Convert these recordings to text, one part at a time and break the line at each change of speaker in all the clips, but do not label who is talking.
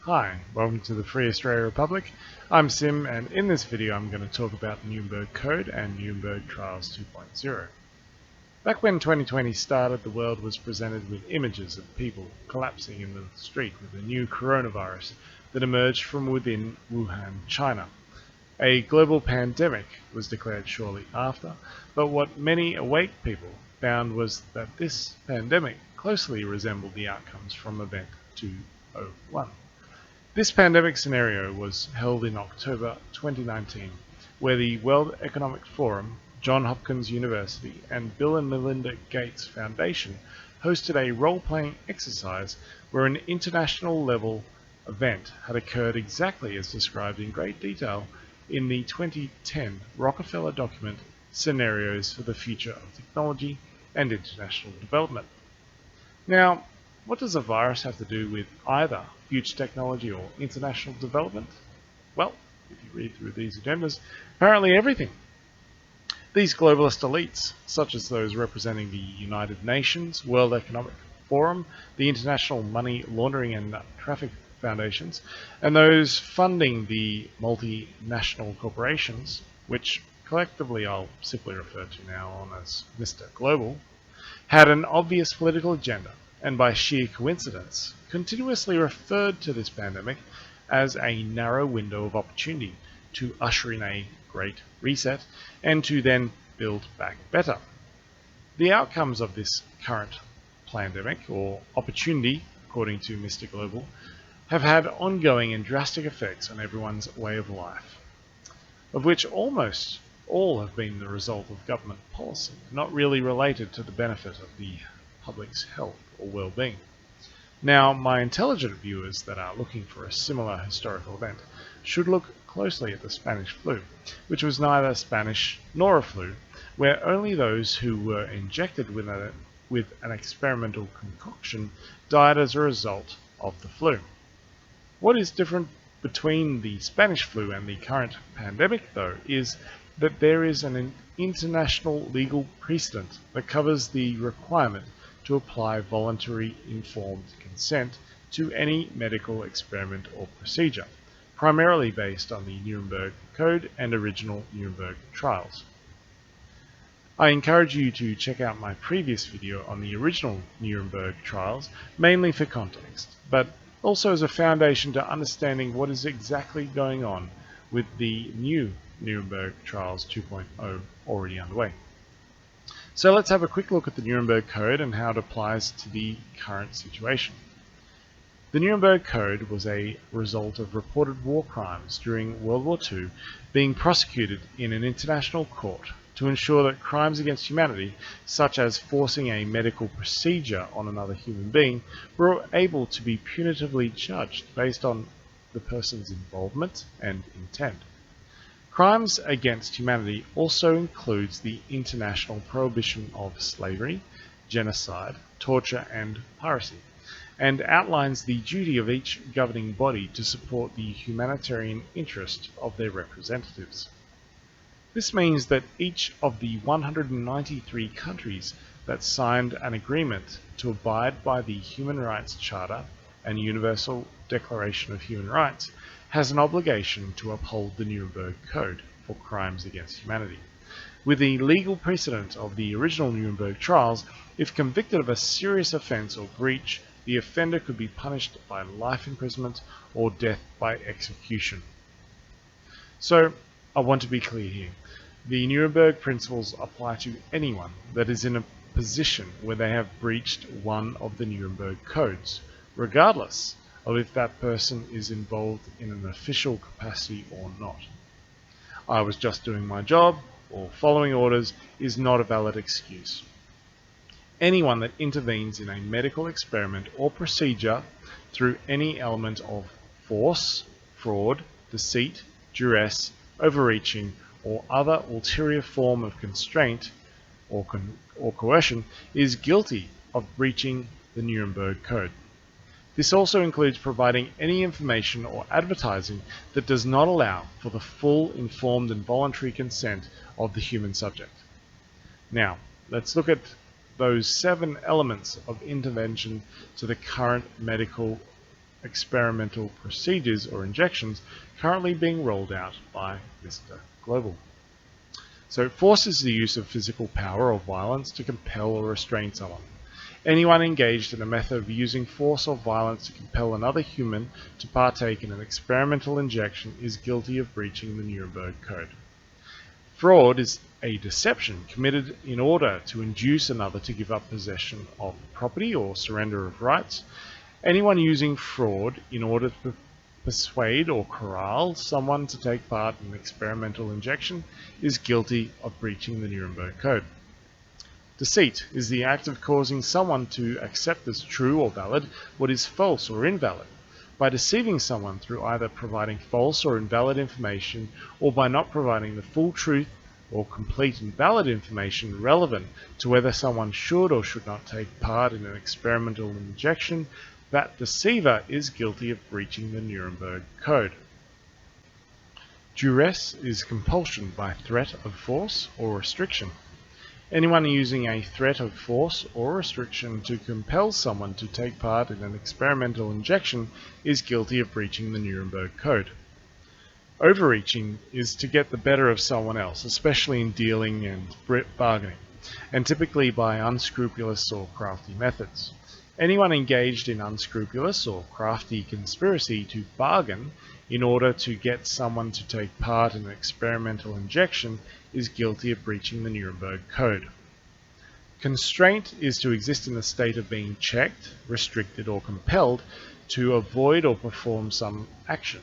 Hi, welcome to the Free Australia Republic. I'm Sim, and in this video I'm going to talk about the Nuremberg Code and Nuremberg Trials 2.0. Back when 2020 started, the world was presented with images of people collapsing in the street with a new coronavirus that emerged from within Wuhan, China. A global pandemic was declared shortly after, but what many awake people found was that this pandemic closely resembled the outcomes from Event 201. This pandemic scenario was held in October 2019, where the World Economic Forum, Johns Hopkins University, and Bill and Melinda Gates Foundation hosted a role-playing exercise where an international-level event had occurred exactly as described in great detail in the 2010 Rockefeller document, Scenarios for the Future of Technology and International Development. Now, what does a virus have to do with either future technology or international development? Well, if you read through these agendas, apparently everything. These globalist elites, such as those representing the United Nations, World Economic Forum, the International Money Laundering and Traffic Foundations, and those funding the multinational corporations, which collectively I'll simply refer to now on as Mr. Global, had an obvious political agenda, and by sheer coincidence, continuously referred to this pandemic as a narrow window of opportunity to usher in a great reset and to then build back better. The outcomes of this current pandemic, or opportunity, according to Mr. Global, have had ongoing and drastic effects on everyone's way of life, of which almost all have been the result of government policy, not really related to the benefit of the public's health or well-being. Now, my intelligent viewers that are looking for a similar historical event should look closely at the Spanish flu, which was neither Spanish nor a flu, where only those who were injected with an experimental concoction died as a result of the flu. What is different between the Spanish flu and the current pandemic, though, is that there is an international legal precedent that covers the requirement to apply voluntary informed consent to any medical experiment or procedure, primarily based on the Nuremberg Code and original Nuremberg Trials. I encourage you to check out my previous video on the original Nuremberg Trials, mainly for context, but also as a foundation to understanding what is exactly going on with the new Nuremberg Trials 2.0 already underway. So let's have a quick look at the Nuremberg Code and how it applies to the current situation. The Nuremberg Code was a result of reported war crimes during World War II being prosecuted in an international court to ensure that crimes against humanity, such as forcing a medical procedure on another human being, were able to be punitively judged based on the person's involvement and intent. Crimes against humanity also includes the international prohibition of slavery, genocide, torture, and piracy, and outlines the duty of each governing body to support the humanitarian interest of their representatives. This means that each of the 193 countries that signed an agreement to abide by the Human Rights Charter and Universal Declaration of Human Rights has an obligation to uphold the Nuremberg Code for crimes against humanity. With the legal precedent of the original Nuremberg trials, if convicted of a serious offence or breach, the offender could be punished by life imprisonment or death by execution. So, I want to be clear here. The Nuremberg principles apply to anyone that is in a position where they have breached one of the Nuremberg codes, regardless of if that person is involved in an official capacity or not. I was just doing my job, or following orders, is not a valid excuse. Anyone that intervenes in a medical experiment or procedure through any element of force, fraud, deceit, duress, overreaching, or other ulterior form of constraint or coercion is guilty of breaching the Nuremberg Code. This also includes providing any information or advertising that does not allow for the full, informed, and voluntary consent of the human subject. Now, let's look at those 7 elements of intervention to the current medical experimental procedures or injections currently being rolled out by Mr. Global. So force is the use of physical power or violence to compel or restrain someone. Anyone engaged in a method of using force or violence to compel another human to partake in an experimental injection is guilty of breaching the Nuremberg Code. Fraud is a deception committed in order to induce another to give up possession of property or surrender of rights. Anyone using fraud in order to persuade or corral someone to take part in an experimental injection is guilty of breaching the Nuremberg Code. Deceit is the act of causing someone to accept as true or valid what is false or invalid. By deceiving someone through either providing false or invalid information or by not providing the full truth or complete and valid information relevant to whether someone should or should not take part in an experimental injection, that deceiver is guilty of breaching the Nuremberg Code. Duress is compulsion by threat of force or restriction. Anyone using a threat of force or restriction to compel someone to take part in an experimental injection is guilty of breaching the Nuremberg Code. Overreaching is to get the better of someone else, especially in dealing and bargaining, and typically by unscrupulous or crafty methods. Anyone engaged in unscrupulous or crafty conspiracy to bargain in order to get someone to take part in an experimental injection is guilty of breaching the Nuremberg Code. Constraint is to exist in the state of being checked, restricted, or compelled to avoid or perform some action.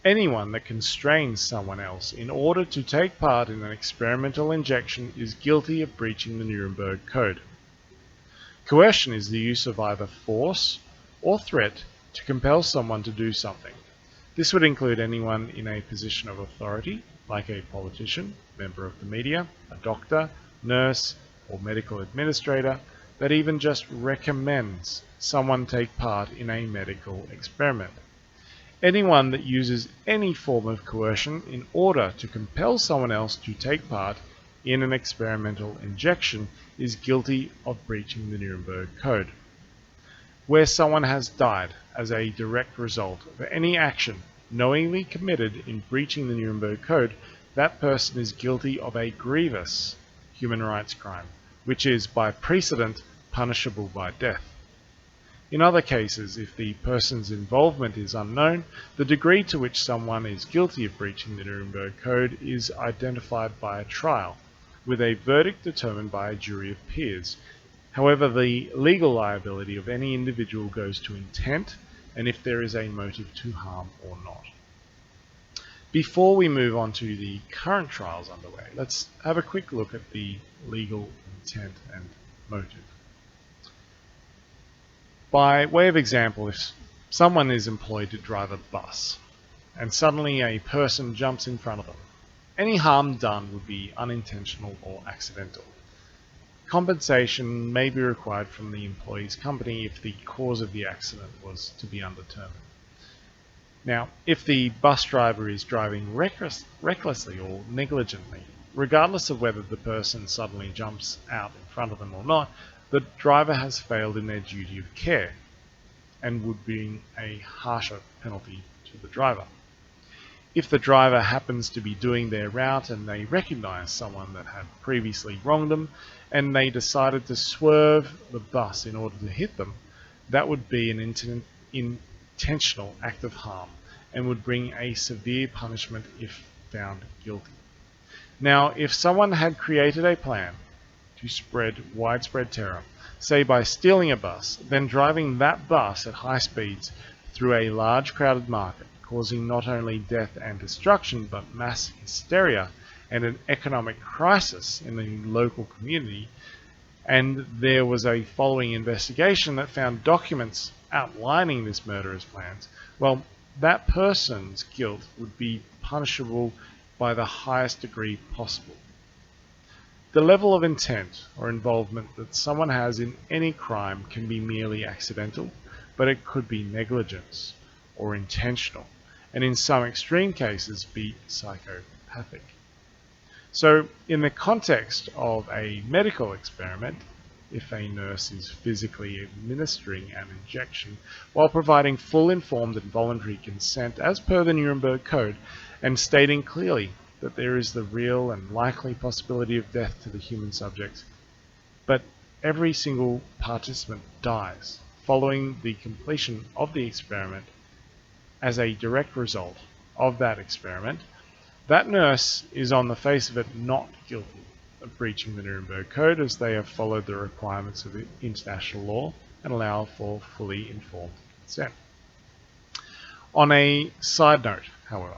Anyone that constrains someone else in order to take part in an experimental injection is guilty of breaching the Nuremberg Code. Coercion is the use of either force or threat to compel someone to do something. This would include anyone in a position of authority, like a politician, member of the media, a doctor, nurse, or medical administrator, that even just recommends someone take part in a medical experiment. Anyone that uses any form of coercion in order to compel someone else to take part in an experimental injection is guilty of breaching the Nuremberg Code. Where someone has died as a direct result of any action knowingly committed in breaching the Nuremberg Code, that person is guilty of a grievous human rights crime, which is by precedent punishable by death. In other cases, if the person's involvement is unknown, the degree to which someone is guilty of breaching the Nuremberg Code is identified by a trial, with a verdict determined by a jury of peers. However, the legal liability of any individual goes to intent and if there is a motive to harm or not. Before we move on to the current trials underway, let's have a quick look at the legal intent and motive. By way of example, if someone is employed to drive a bus and suddenly a person jumps in front of them, any harm done would be unintentional or accidental. Compensation may be required from the employee's company if the cause of the accident was to be undetermined. Now, if the bus driver is driving recklessly or negligently, regardless of whether the person suddenly jumps out in front of them or not, the driver has failed in their duty of care and would bring a harsher penalty to the driver. If the driver happens to be doing their route and they recognize someone that had previously wronged them and they decided to swerve the bus in order to hit them, that would be an intentional act of harm and would bring a severe punishment if found guilty. Now, if someone had created a plan to spread widespread terror, say by stealing a bus, then driving that bus at high speeds through a large crowded market, causing not only death and destruction but mass hysteria and an economic crisis in the local community, and there was a following investigation that found documents outlining this murderous plans, well, that person's guilt would be punishable by the highest degree possible. The level of intent or involvement that someone has in any crime can be merely accidental, but it could be negligence or intentional, and in some extreme cases be psychopathic. So, in the context of a medical experiment, if a nurse is physically administering an injection while providing full informed and voluntary consent as per the Nuremberg Code and stating clearly that there is the real and likely possibility of death to the human subject. But every single participant dies following the completion of the experiment as a direct result of that experiment. That nurse is on the face of it not guilty of breaching the Nuremberg Code, as they have followed the requirements of international law and allow for fully informed consent. On a side note, however,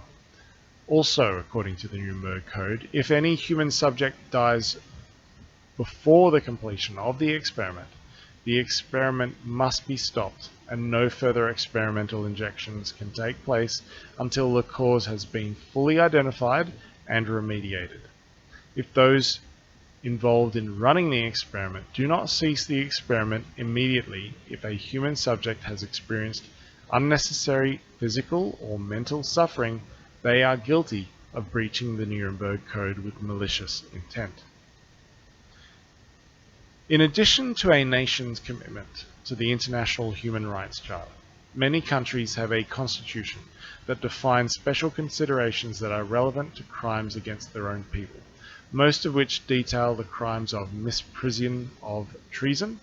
also according to the Nuremberg Code, if any human subject dies before the completion of the experiment must be stopped and no further experimental injections can take place until the cause has been fully identified and remediated. If those involved in running the experiment do not cease the experiment immediately if a human subject has experienced unnecessary physical or mental suffering, they are guilty of breaching the Nuremberg Code with malicious intent. In addition to a nation's commitment to the International Human Rights Charter, many countries have a constitution that defines special considerations that are relevant to crimes against their own people, most of which detail the crimes of misprision of treason,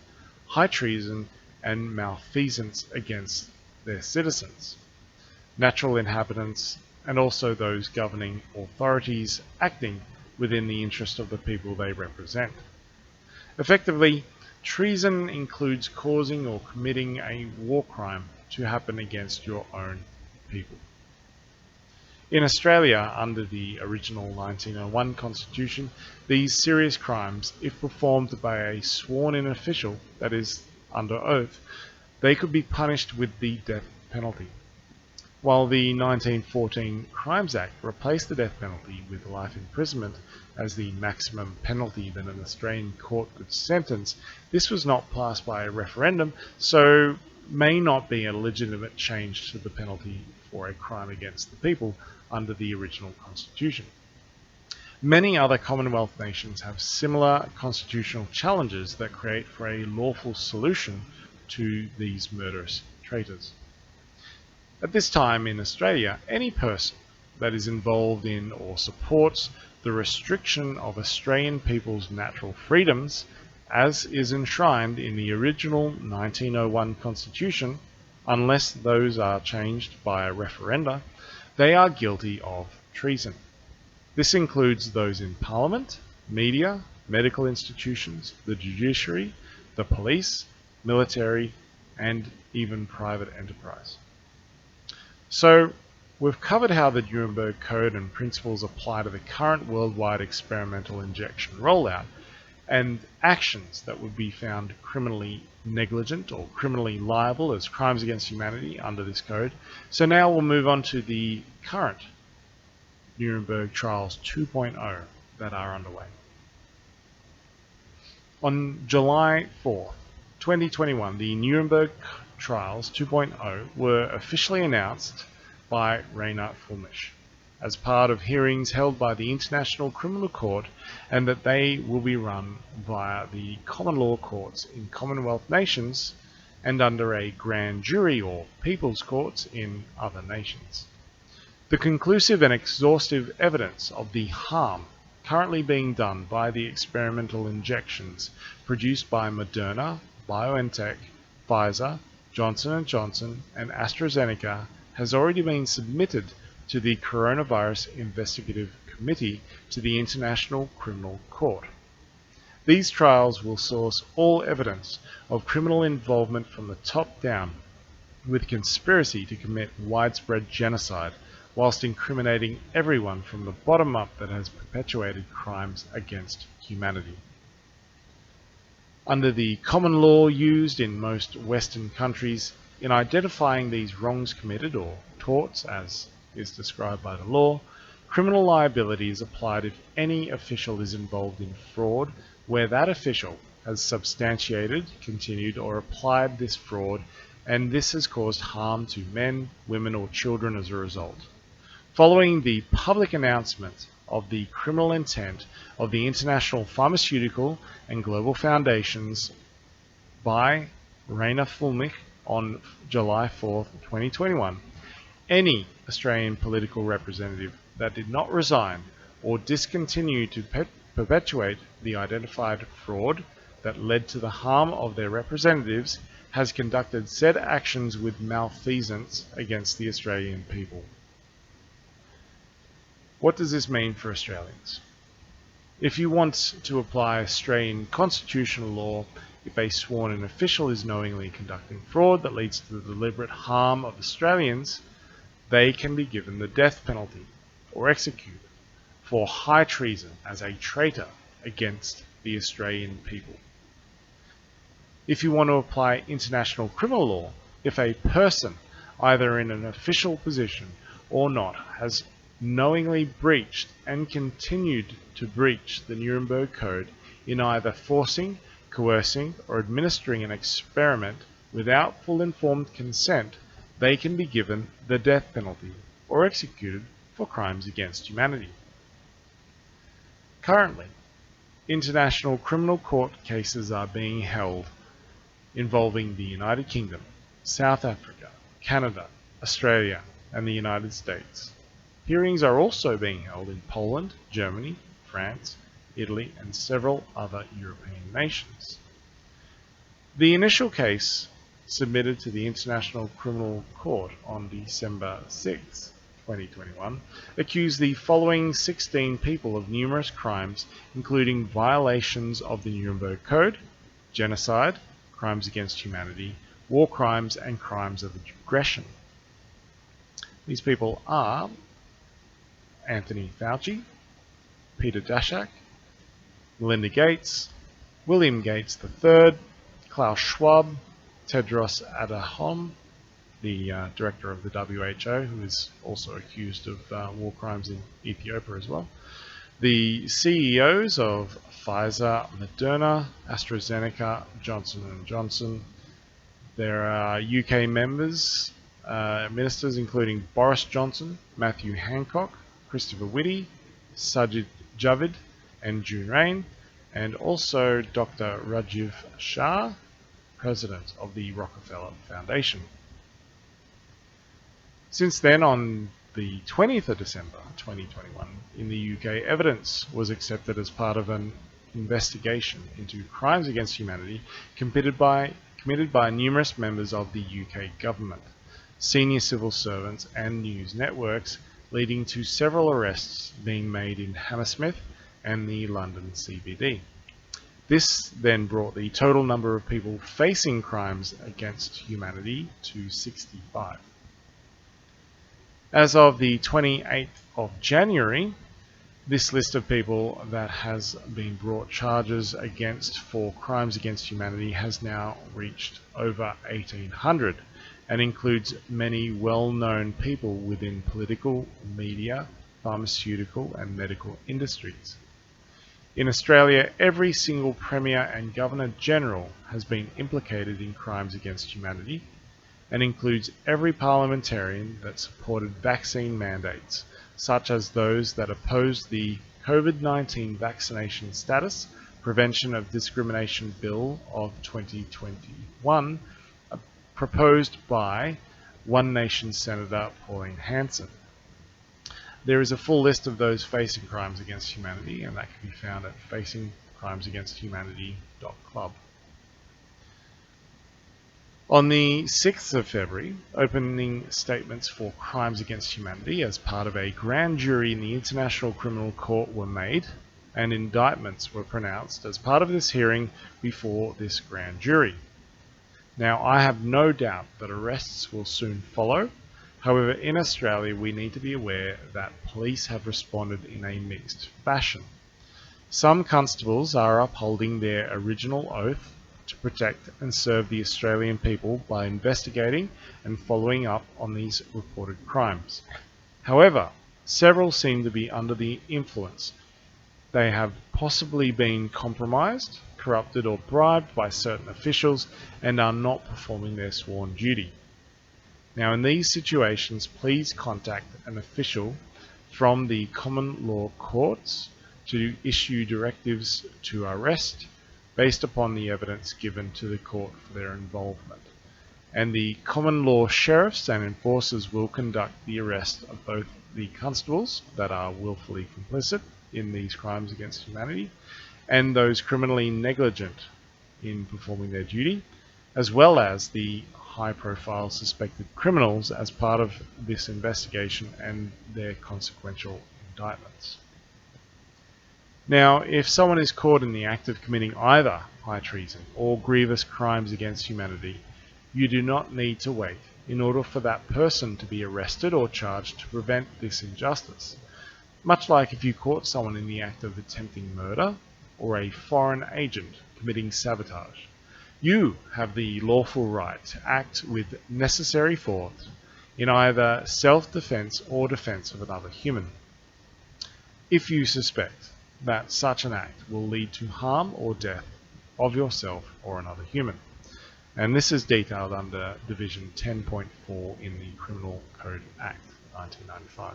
high treason, and malfeasance against their citizens, natural inhabitants, and also those governing authorities acting within the interest of the people they represent. Effectively, treason includes causing or committing a war crime to happen against your own people. In Australia, under the original 1901 Constitution, these serious crimes, if performed by a sworn-in official, that is, under oath, they could be punished with the death penalty. While the 1914 Crimes Act replaced the death penalty with life imprisonment as the maximum penalty that an Australian court could sentence, this was not passed by a referendum, so may not be a legitimate change to the penalty for a crime against the people under the original Constitution. Many other Commonwealth nations have similar constitutional challenges that create for a lawful solution to these murderous traitors. At this time in Australia, any person that is involved in or supports the restriction of Australian people's natural freedoms, as is enshrined in the original 1901 Constitution, unless those are changed by a referenda, they are guilty of treason. This includes those in Parliament, media, medical institutions, the judiciary, the police, military, and even private enterprise. So, we've covered how the Nuremberg Code and principles apply to the current worldwide experimental injection rollout, and actions that would be found criminally negligent or criminally liable as crimes against humanity under this code. So now we'll move on to the current Nuremberg Trials 2.0 that are underway. On July 4th, 2021, the Nuremberg Trials 2.0 were officially announced by Rainer Fulmisch as part of hearings held by the International Criminal Court, and that they will be run via the common law courts in Commonwealth nations and under a grand jury or people's courts in other nations. The conclusive and exhaustive evidence of the harm currently being done by the experimental injections produced by Moderna, BioNTech, Pfizer, Johnson & Johnson, and AstraZeneca has already been submitted to the Coronavirus Investigative Committee to the International Criminal Court. These trials will source all evidence of criminal involvement from the top down, with conspiracy to commit widespread genocide, whilst incriminating everyone from the bottom up that has perpetuated crimes against humanity. Under the common law used in most Western countries, in identifying these wrongs committed, or torts as is described by the law, criminal liability is applied if any official is involved in fraud where that official has substantiated, continued, or applied this fraud, and this has caused harm to men, women, or children as a result. Following the public announcement of the criminal intent of the international pharmaceutical and global foundations by Rainer Fulmich on July 4, 2021. Any Australian political representative that did not resign or discontinue to perpetuate the identified fraud that led to the harm of their representatives has conducted said actions with malfeasance against the Australian people. What does this mean for Australians? If you want to apply Australian constitutional law, if a sworn-in official is knowingly conducting fraud that leads to the deliberate harm of Australians, they can be given the death penalty or executed for high treason as a traitor against the Australian people. If you want to apply international criminal law, if a person, either in an official position or not, has knowingly breached and continued to breach the Nuremberg Code in either forcing, coercing, or administering an experiment without full informed consent, they can be given the death penalty or executed for crimes against humanity. Currently, international criminal court cases are being held involving the United Kingdom, South Africa, Canada, Australia, and the United States. Hearings are also being held in Poland, Germany, France, Italy, and several other European nations. The initial case submitted to the International Criminal Court on December 6, 2021, accused the following 16 people of numerous crimes, including violations of the Nuremberg Code, genocide, crimes against humanity, war crimes, and crimes of aggression. These people are Anthony Fauci, Peter Daszak, Melinda Gates, William Gates III, Klaus Schwab, Tedros Adhanom, the director of the WHO, who is also accused of war crimes in Ethiopia as well, the CEOs of Pfizer, Moderna, AstraZeneca, Johnson & Johnson. There are UK ministers including Boris Johnson, Matthew Hancock, Christopher Whitty, Sajid Javid, and June Rain, and also Dr. Rajiv Shah, president of the Rockefeller Foundation. Since then, on the 20th of December 2021, in the UK, evidence was accepted as part of an investigation into crimes against humanity committed by numerous members of the UK government, senior civil servants, and news networks, leading to several arrests being made in Hammersmith and the London CBD. This then brought the total number of people facing crimes against humanity to 65. As of the 28th of January, this list of people that has been brought charges against for crimes against humanity has now reached over 1,800 and includes many well-known people within political, media, pharmaceutical, and medical industries. In Australia, every single Premier and Governor-General has been implicated in crimes against humanity, and includes every parliamentarian that supported vaccine mandates, such as those that opposed the COVID-19 vaccination status Prevention of Discrimination Bill of 2021, proposed by One Nation Senator Pauline Hanson. There is a full list of those facing crimes against humanity, and that can be found at facingcrimesagainsthumanity.club. On the 6th of February, opening statements for crimes against humanity as part of a grand jury in the International Criminal Court were made, and indictments were pronounced as part of this hearing before this grand jury. Now, I have no doubt that arrests will soon follow. However, in Australia, we need to be aware that police have responded in a mixed fashion. Some constables are upholding their original oath to protect and serve the Australian people by investigating and following up on these reported crimes. However, several seem to be under the influence. They have possibly been compromised, corrupted, or bribed by certain officials and are not performing their sworn duty. Now, in these situations, please contact an official from the common law courts to issue directives to arrest based upon the evidence given to the court for their involvement. And the common law sheriffs and enforcers will conduct the arrest of both the constables that are willfully complicit in these crimes against humanity and those criminally negligent in performing their duty, as well as the high-profile suspected criminals as part of this investigation and their consequential indictments. Now, if someone is caught in the act of committing either high treason or grievous crimes against humanity, you do not need to wait in order for that person to be arrested or charged to prevent this injustice. Much like if you caught someone in the act of attempting murder or a foreign agent committing sabotage, you have the lawful right to act with necessary force in either self-defense or defense of another human, if you suspect that such an act will lead to harm or death of yourself or another human. And this is detailed under Division 10.4 in the Criminal Code Act 1995.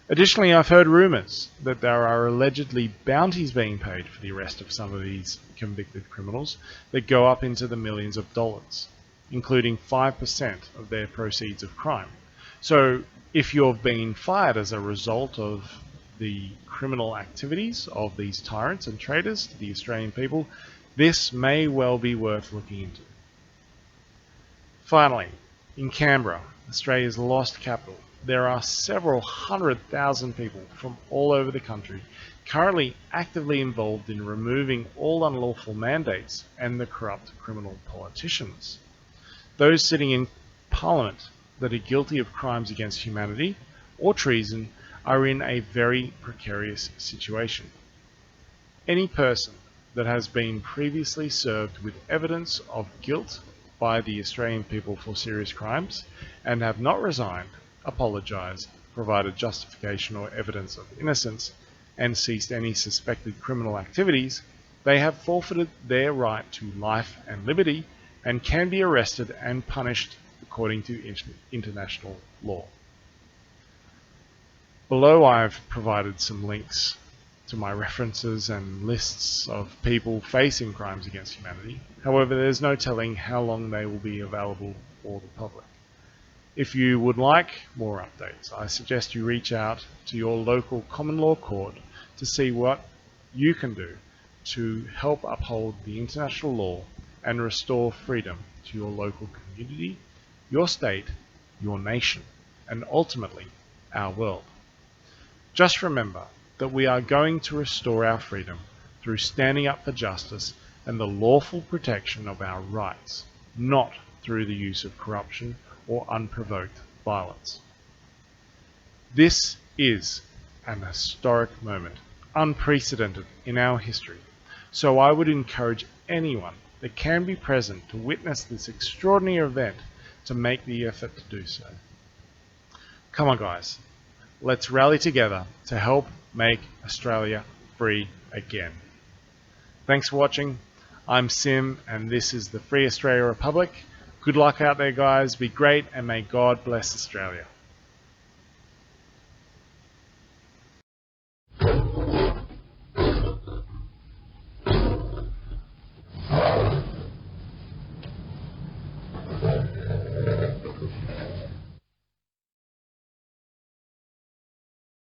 Additionally, I've heard rumours that there are allegedly bounties being paid for the arrest of some of these convicted criminals that go up into the millions of dollars, including 5% of their proceeds of crime. So if you've been fired as a result of the criminal activities of these tyrants and traitors to the Australian people, this may well be worth looking into. Finally, in Canberra, Australia's lost capital, there are several 100,000 people from all over the country currently actively involved in removing all unlawful mandates and the corrupt criminal politicians. Those sitting in Parliament that are guilty of crimes against humanity or treason are in a very precarious situation. Any person that has been previously served with evidence of guilt by the Australian people for serious crimes and have not resigned, apologised, provided justification or evidence of innocence, and ceased any suspected criminal activities, they have forfeited their right to life and liberty and can be arrested and punished according to international law. Below I've provided some links to my references and lists of people facing crimes against humanity. However, there's no telling how long they will be available for the public. If you would like more updates, I suggest you reach out to your local common law court to see what you can do to help uphold the international law and restore freedom to your local community, your state, your nation, and ultimately our world. Just remember that we are going to restore our freedom through standing up for justice and the lawful protection of our rights, not through the use of corruption or unprovoked violence. This is an historic moment, unprecedented in our history, so I would encourage anyone that can be present to witness this extraordinary event to make the effort to do so. Come on guys, let's rally together to help make Australia free again. Thanks for watching. I'm Sim and this is the Free Australia Republic. Good luck out there guys, be great and may God bless Australia.